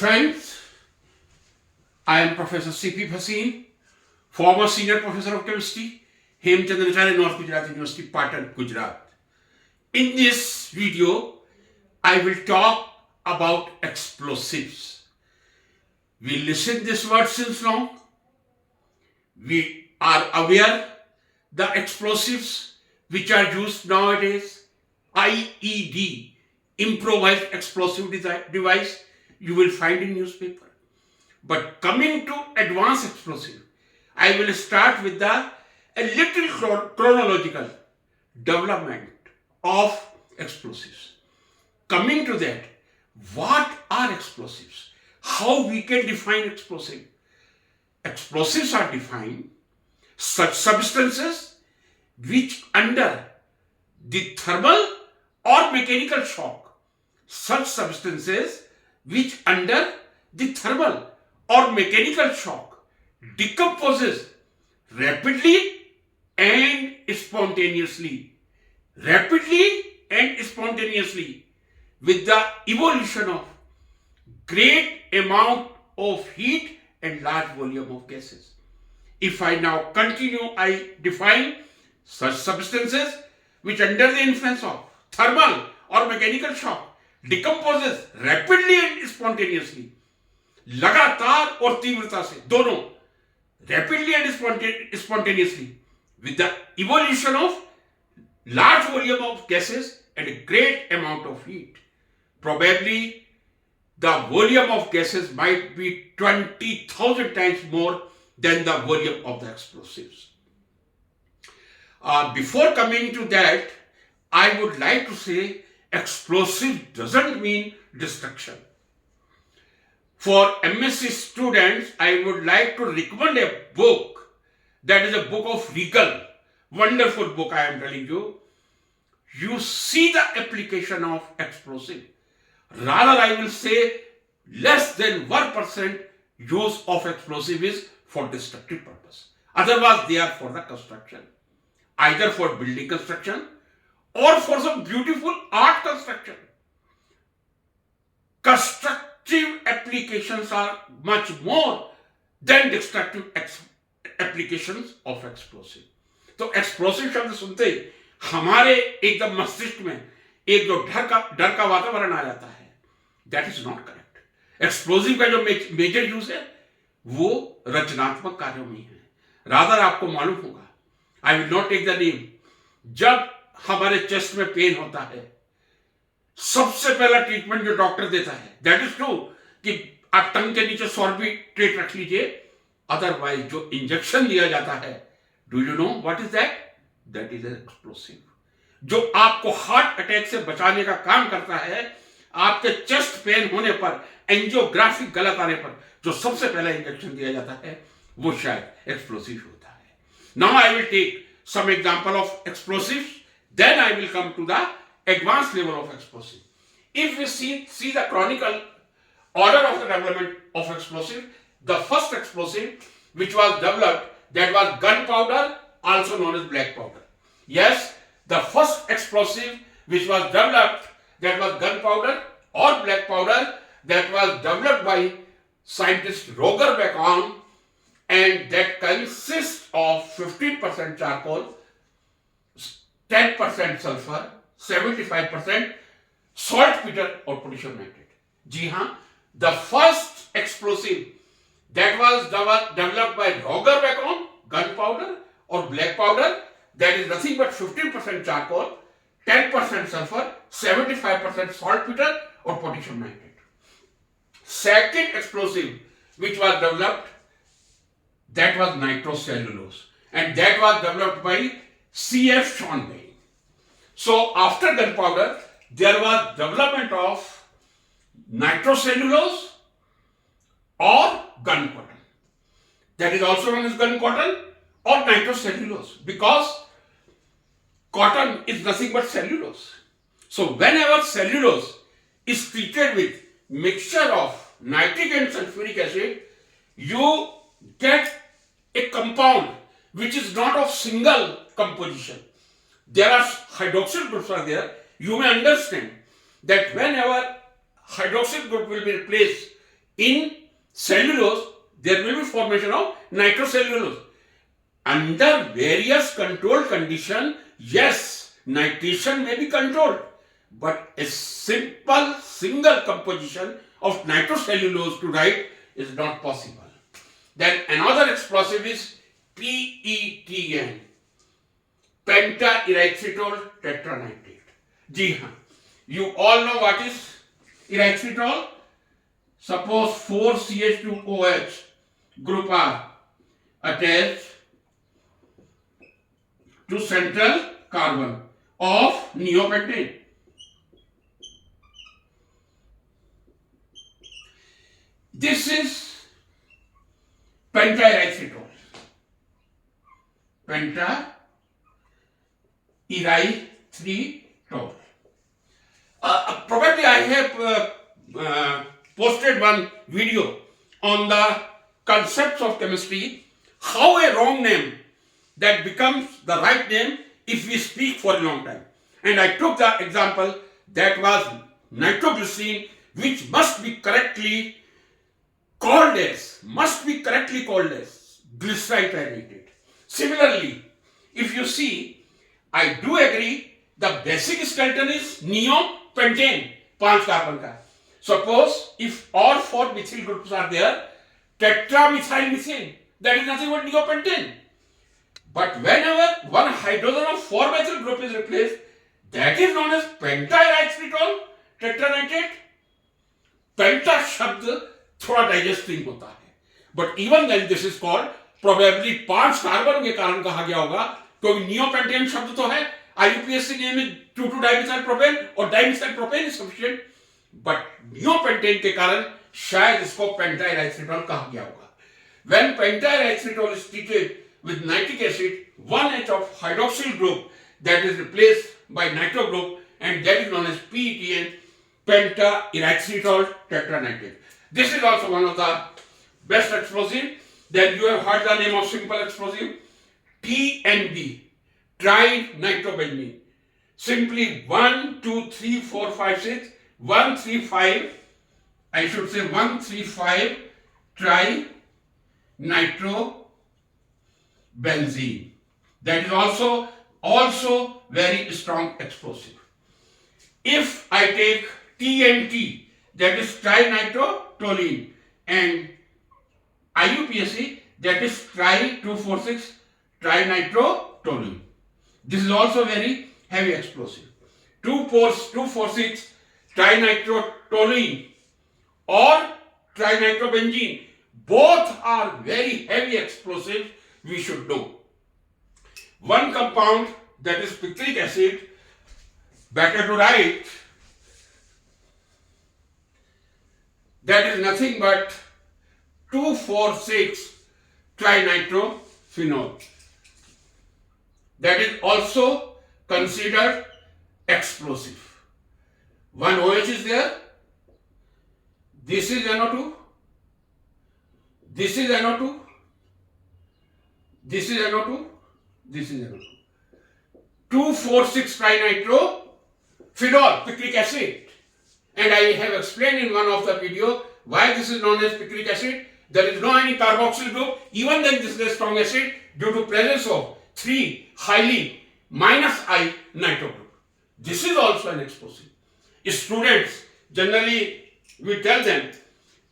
Friends, I am Professor C.P. Bhasin, former Senior Professor of Chemistry, Hemchandra North Gujarat University, Patan, Gujarat. In this video, I will talk about explosives. We listen this word since long. We are aware the explosives which are used nowadays, IED, improvised explosive device, you will find in newspaper. But coming to advanced explosive, I will start with a little chronological development of explosives. Coming to that, what are explosives? How we can define explosive? Explosives are defined such substances which under the thermal or mechanical shock, such substances which under the thermal or mechanical shock decomposes rapidly and spontaneously with the evolution of great amount of heat and large volume of gases. If I now continue, I define such substances which under the influence of thermal or mechanical shock decomposes rapidly and spontaneously, लगातार और तीव्रता से दोनों, rapidly and spontaneously with the evolution of large volume of gases and a great amount of heat. Probably the volume of gases might be 20,000 times more than the volume of the explosives. Before coming to that, I would like to say explosive doesn't mean destruction. For MSc students, I would like to recommend a book. That is a book of Regal. Wonderful book, I am telling you. You see the application of explosive. Rather, I will say less than 1% use of explosive is for destructive purpose. Otherwise, they are for the construction. Either for building construction or for some beautiful art construction. Constructive applications are much more than destructive applications of explosive. तो explosive शब्द सुनते ही हमारे एकदम मस्तिष्क में एक जो डर का वातावरण आ जाता है, that is not correct. Explosive का जो मेजर यूज है वो रचनात्मक कार्यों में है. रादर आपको मालूम होगा, I will not take the name, जब हमारे चेस्ट में पेन होता है, सबसे पहला ट्रीटमेंट जो डॉक्टर देता है, दैट इज ट्रू कि आप टंग के नीचे सॉर्बिट्रेट रख लीजिए. अदरवाइज जो इंजेक्शन दिया जाता है, do you know what is that? That is explosive. जो आपको हार्ट अटैक से बचाने का काम करता है. आपके चेस्ट पेन होने पर, एंजियोग्राफी गलत आने पर जो सबसे पहला इंजेक्शन दिया जाता है वो शायद एक्सप्लोसिव होता है. Now I will take some example of explosives, then I will come to the advanced level of explosive. If we see the chronicle order of the development of explosive, the first explosive which was developed, that was gunpowder, also known as black powder. Yes, the first explosive which was developed, that was gunpowder or black powder, that was developed by scientist Roger Bacon, and that consists of 15% charcoal, 10% sulfur, 75% saltpeter or potassium nitrate. जी हाँ, the first explosive that was developed by Roger Bacon, gunpowder or black powder, that is nothing but 15% charcoal, 10% sulfur, 75% saltpeter or potassium nitrate. Second explosive which was developed, that was nitrocellulose, and that was developed by C.F. Schonberg. So after gunpowder, there was development of nitrocellulose or gun cotton. That is also known as gun cotton or nitrocellulose, because cotton is nothing but cellulose. So whenever cellulose is treated with mixture of nitric and sulfuric acid, you get a compound which is not of single composition. There are hydroxyl groups are there. You may understand that whenever hydroxyl group will be replaced In cellulose, there will be formation of nitrocellulose. Under various controlled conditions, yes, nitration may be controlled, but a simple single composition of nitrocellulose to write is not possible. Then another explosive is PETN, pentaerythritol tetranitrate. जी हाँ, you all know what is erythritol. Suppose 4CH2OH group are attached to central carbon of neopentane. This is pentaerythritol. Pentaerythritol. Probably I have posted one video on the concepts of chemistry, how a wrong name that becomes the right name if we speak for a long time. And I took the example that was nitroglycerin, which must be correctly called as glycerine trinitrate. Similarly, if you see, I do agree the basic skeleton is neopentane, 5 carbon का. Suppose if all 4 methyl groups are there, tetramethylmethane, that is nothing but neopentane. But whenever one hydrogen of 4 methyl group is replaced, that is known as pentaerythritol tetranitrate. Penta शब्द थोड़ा digesting होता है, but even then this is called probably 5 carbon के कारण कहा गया होगा, क्योंकि नियोपेंटेन शब्द तो है, IUPAC नेम इज 2,2-डाइमिथाइल प्रोपेन और dimethyl propane is sufficient, but neopentane के कारण शायद इसको पेंटाइराइथ्रिटॉल कहा गया होगा. When pentaerythritol is treated with nitric acid, 1H of hydroxyl group that is replaced by nitro group, and that is known as PETN, pentaerythritol tetranitrate. This is also one of the best explosive. Then you have heard the name of simple explosive, TNB, trinitrobenzene. Simply 1, 2, 3, 4, 5, 6, 135, I should say 135 trinitrobenzene. That is also very strong explosive. If I take TNT, that is trinitrotoluene, and IUPAC, that is tri-246 trinitrotoluene. This is also very heavy explosive. 2,4,6 trinitrotoluene or trinitrobenzene, both are very heavy explosives, we should know. One compound, that is picric acid, better to write, that is nothing but 2,4,6 trinitrophenol. That is also considered explosive. One OH is there. This is NO2. This is NO2. This is NO2. This is NO2. 2,4,6 trinitrophenol, picric acid. And I have explained in one of the video why this is known as picric acid. There is no any carboxyl group. Even then this is a strong acid due to presence of 3 highly -I nitro group. This is also an explosive. Students, generally we tell them,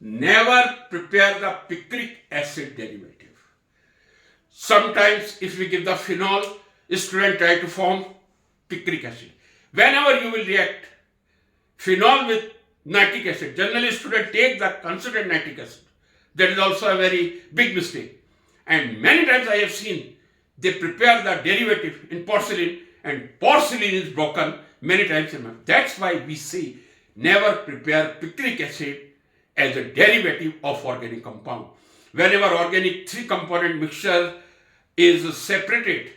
never prepare the picric acid derivative. Sometimes if we give the phenol, students try to form picric acid. Whenever you will react phenol with nitric acid, generally students take the concentrated nitric acid. That is also a very big mistake. And many times I have seen they prepare the derivative in porcelain and porcelain is broken many times in life. That's why we say never prepare picric acid as a derivative of organic compound. Whenever organic 3-component mixture is separated,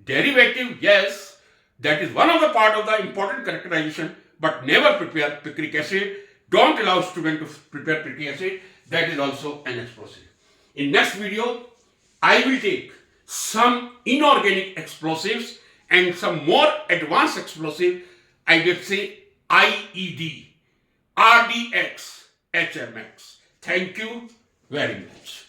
derivative, yes, that is one of the part of the important characterization, but never prepare picric acid. Don't allow student to prepare picric acid. That is also an explosive. In next video, I will take some inorganic explosives and some more advanced explosive. I will say IED, RDX, HMX. Thank you very much.